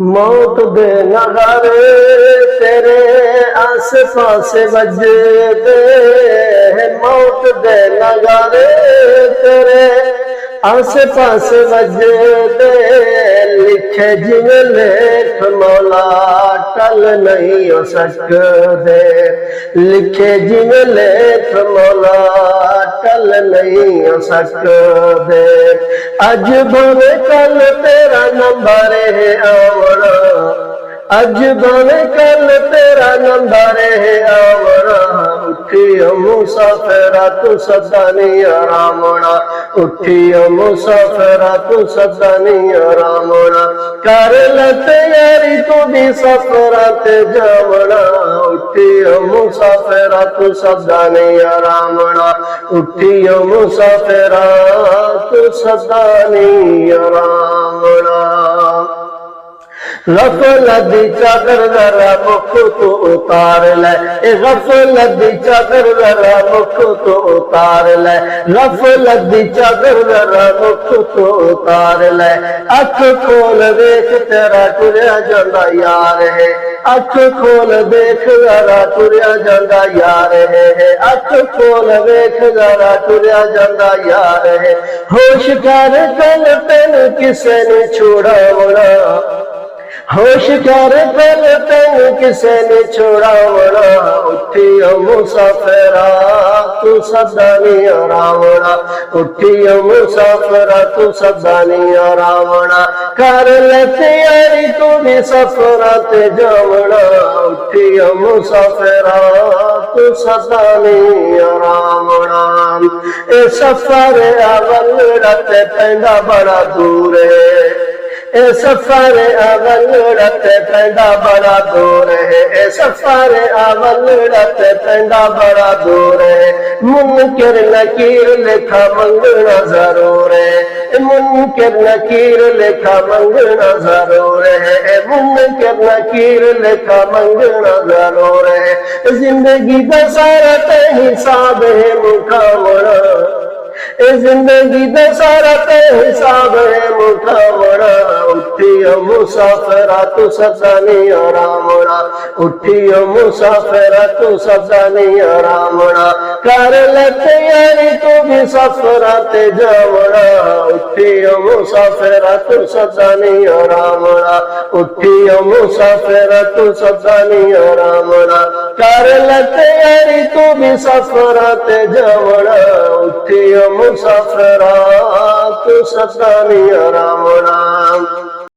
मौत दे नगारे तेरे आस पास बजदे, मौत दे नगारे तेरे आस पास बजदे, लिखे जिवें लेख मौला टल नहीं हो सकदे, लिखे जिवें लेख मौला टल नहीं हो सकदे। अज भावे कल तेरा नंबर है आवना, अज भावे कल तेरा नंबर है आवना, उठियो मुसाफिरा तू सदा नहीं आरामना, उठियो मुसाफिरा तू सदा नहीं आरामना, कर ले तैयारी तू भी सफरा ते जावना, उठियो मुसाफिरा तू सदा नहीं आरामना, उठियो मुसाफिरा तू सदा नहीं आरामना। गफलत दी चादर जरा मुख तो उतार ले, गफलत दी चादर जरा मुख तो उतार ले, गफलत दी चादर जरा मुख तो उतार ले, अख खोल देख तेरा टुरिया जांदा यार है, अख खोल देख जरा टुरिया जांदा यार है, अख खोल देख जरा टुरिया जांदा यार है, होश कर कल तेन किसे ने छोड़ावना, होश कर कल तेन किसे ने छोड़ावना, उठियो मुसाफिरा तू सदा नहीं आरामना, उठियो मुसाफिरा तू सदा नहीं आरामना, कर ले तैयारी तू भी सफरा ते जावना, उठियो मुसाफिरा तू सदा नहीं आरामना। ए सफर अवलड़ा ते पैंदा बड़ा दूर है, ए सफर अवलड़ा ते पैंदा बड़ा दूर है, ए सफर अवलड़ा ते पैंदा बड़ा दूर है, मुनकिर नकीर लेखा मंगना जरूर है, मुनकिर नकीर लेखा मंगना जरूर है, मुनकिर नकीर लेखा मंगना जरूर है, जिंदगी का सारा ते हिसाब है मुकावना, जिंदगी दा सारा ते हिसाब है मुकावना, उठियो मुसाफिरा तू सदा नहीं आरामना, उठियो मुसाफिरा तू सदा नहीं आरामना, कर ले तैयारी तू भी सफरा ते जावना, उठियो मुसाफिरा तू सदा नहीं आरामना, उठियो मुसाफिरा तू सदा नहीं आरामना, कर ले तैयारी तू भी सफरा ते जावना, उठियो मुसाफिरा तू सदा नहीं आरामना।